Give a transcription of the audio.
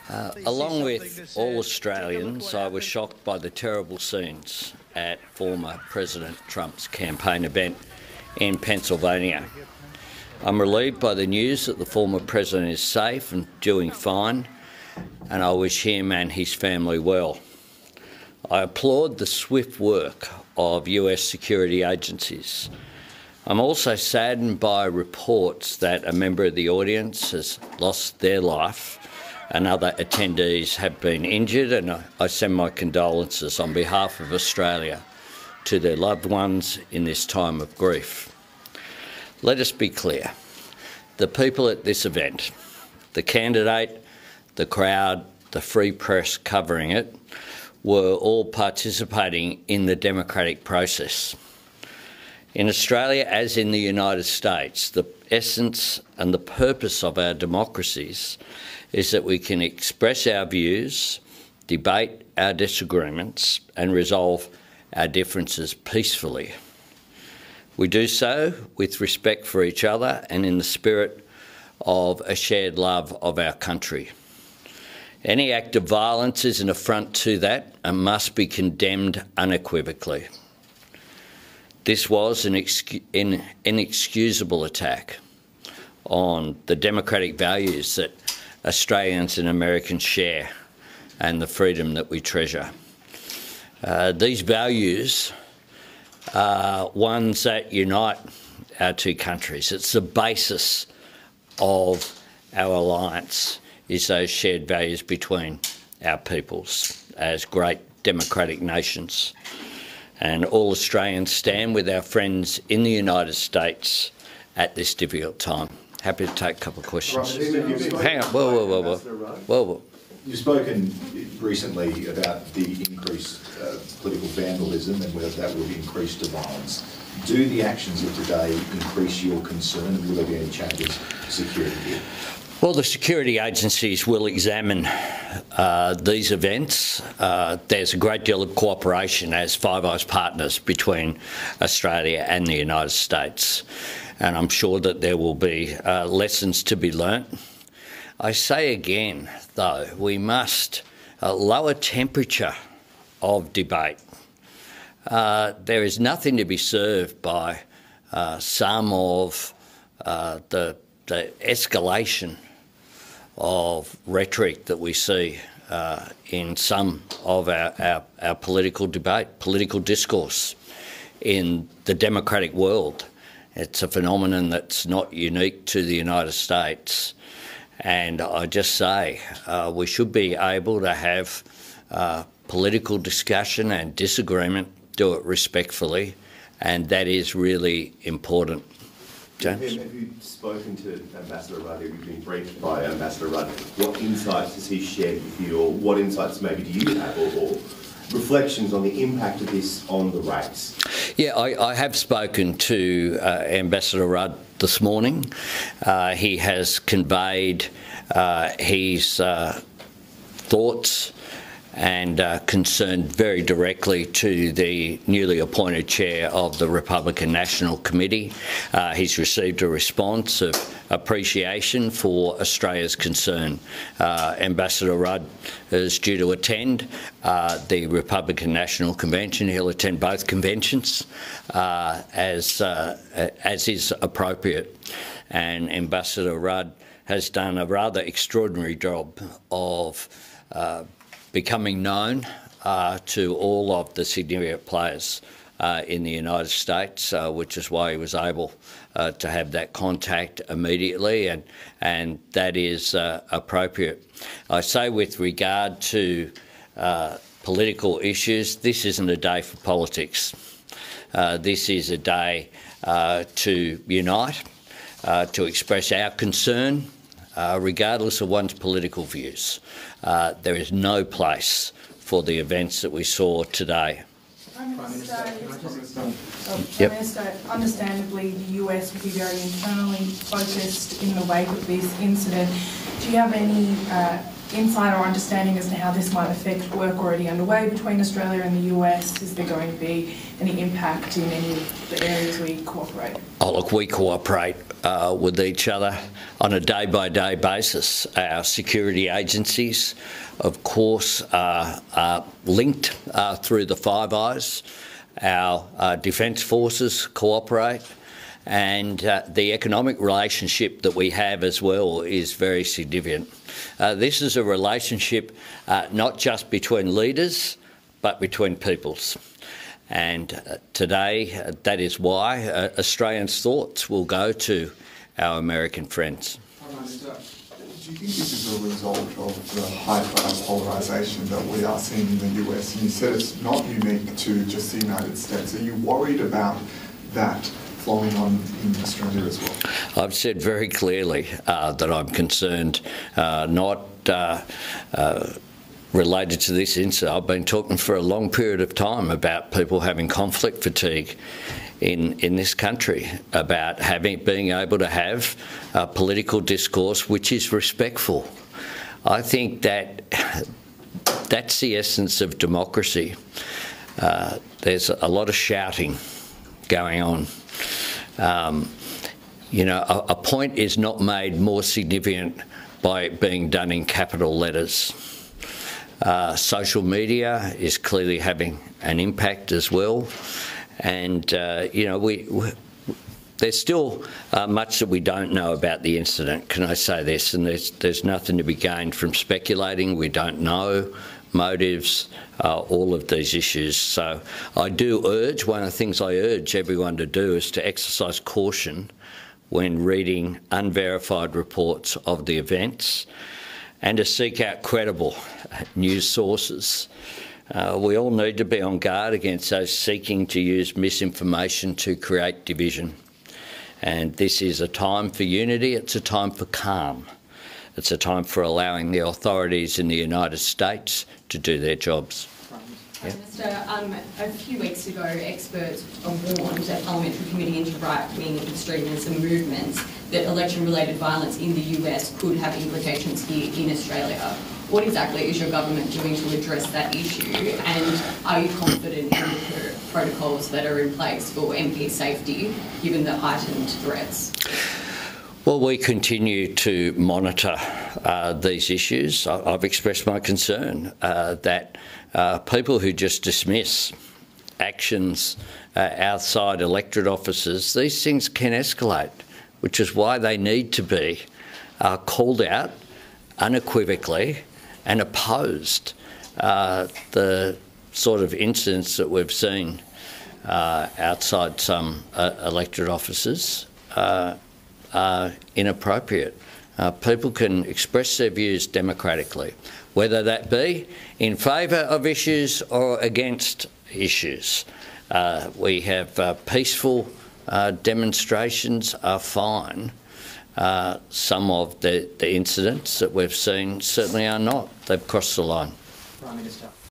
Along with all Australians, I was shocked by the terrible scenes at former President Trump's campaign event in Pennsylvania. I'm relieved by the news that the former president is safe and doing fine, and I wish him and his family well. I applaud the swift work of US security agencies. I'm also saddened by reports that a member of the audience has lost their life and other attendees have been injured, and I send my condolences on behalf of Australia to their loved ones in this time of grief. Let us be clear. The people at this event, the candidate, the crowd, the free press covering it, were all participating in the democratic process. In Australia, as in the United States, the essence and the purpose of our democracies is that we can express our views, debate our disagreements, and resolve our differences peacefully. We do so with respect for each other and in the spirit of a shared love of our country. Any act of violence is an affront to that and must be condemned unequivocally. This was an inexcusable attack on the democratic values that Australians and Americans share and the freedom that we treasure. These values are ones that unite our two countries. It's the basis of our alliance, is those shared values between our peoples as great democratic nations. And all Australians stand with our friends in the United States at this difficult time. Happy to take a couple of questions. Right. Hang on, whoa. You've spoken recently about the increased political vandalism and whether that will increase to violence. Do the actions of today increase your concern, and will there be any changes to security here? Well, the security agencies will examine these events. There's a great deal of cooperation as Five Eyes partners between Australia and the United States, and I'm sure that there will be lessons to be learnt. I say again, though, we must lower temperature of debate. There is nothing to be served by some of the escalation of rhetoric that we see in some of our political debate, political discourse in the democratic world. It's a phenomenon that's not unique to the United States. And I just say we should be able to have political discussion and disagreement, do it respectfully, and that is really important. James? Have you spoken to Ambassador Rudd? Have you been briefed by Ambassador Rudd? What insights has he shared with you, or what insights maybe do you have, or reflections on the impact of this on the race? Yeah, I have spoken to Ambassador Rudd this morning. He has conveyed his thoughts and concern very directly to the newly appointed chair of the Republican National Committee. He's received a response of appreciation for Australia's concern. Ambassador Rudd is due to attend the Republican National Convention. He'll attend both conventions as is appropriate. And Ambassador Rudd has done a rather extraordinary job of becoming known to all of the significant players in the United States, which is why he was able to have that contact immediately, and that is appropriate. I say with regard to political issues, this isn't a day for politics. This is a day to unite, to express our concern, regardless of one's political views. There is no place for the events that we saw today. Prime Minister, understandably the US will be very internally focused in the wake of this incident. Do you have any insight or understanding as to how this might affect work already underway between Australia and the US? Is there going to be any impact in any of the areas we cooperate? Oh, look, we cooperate with each other on a day-by-day basis. Our security agencies, of course, are linked through the Five Eyes. Our defence forces cooperate, and the economic relationship that we have as well is very significant. This is a relationship not just between leaders, but between peoples. And today, that is why Australians' thoughts will go to our American friends. Do you think this is a result of the hyper polarisation that we are seeing in the US? And you said it's not unique to just the United States. Are you worried about that flowing on in Australia as well? I've said very clearly that I'm concerned, not related to this incident. I've been talking for a long period of time about people having conflict fatigue in this country, about being able to have a political discourse which is respectful. I think that that's the essence of democracy. There's a lot of shouting going on. You know, a point is not made more significant by it being done in capital letters. Social media is clearly having an impact as well. And, you know, there's still much that we don't know about the incident, can I say this? And there's nothing to be gained from speculating. We don't know motives, all of these issues. So I do urge, one of the things I urge everyone to do is to exercise caution when reading unverified reports of the events and to seek out credible news sources. We all need to be on guard against those seeking to use misinformation to create division. And this is a time for unity, it's a time for calm. It's a time for allowing the authorities in the United States to do their jobs. Prime Minister, a few weeks ago, experts warned a parliamentary committee into right-wing extremism movements that election-related violence in the US could have implications here in Australia. What exactly is your government doing to address that issue, and are you confident in the protocols that are in place for MP safety, given the heightened threats? Well, we continue to monitor these issues. I've expressed my concern that people who just dismiss actions outside electorate offices, these things can escalate, which is why they need to be called out unequivocally and opposed. The sort of incidents that we've seen outside some electorate offices are inappropriate. People can express their views democratically, whether that be in favour of issues or against issues. We have peaceful demonstrations are fine. Some of the incidents that we've seen certainly are not. They've crossed the line. Prime Minister.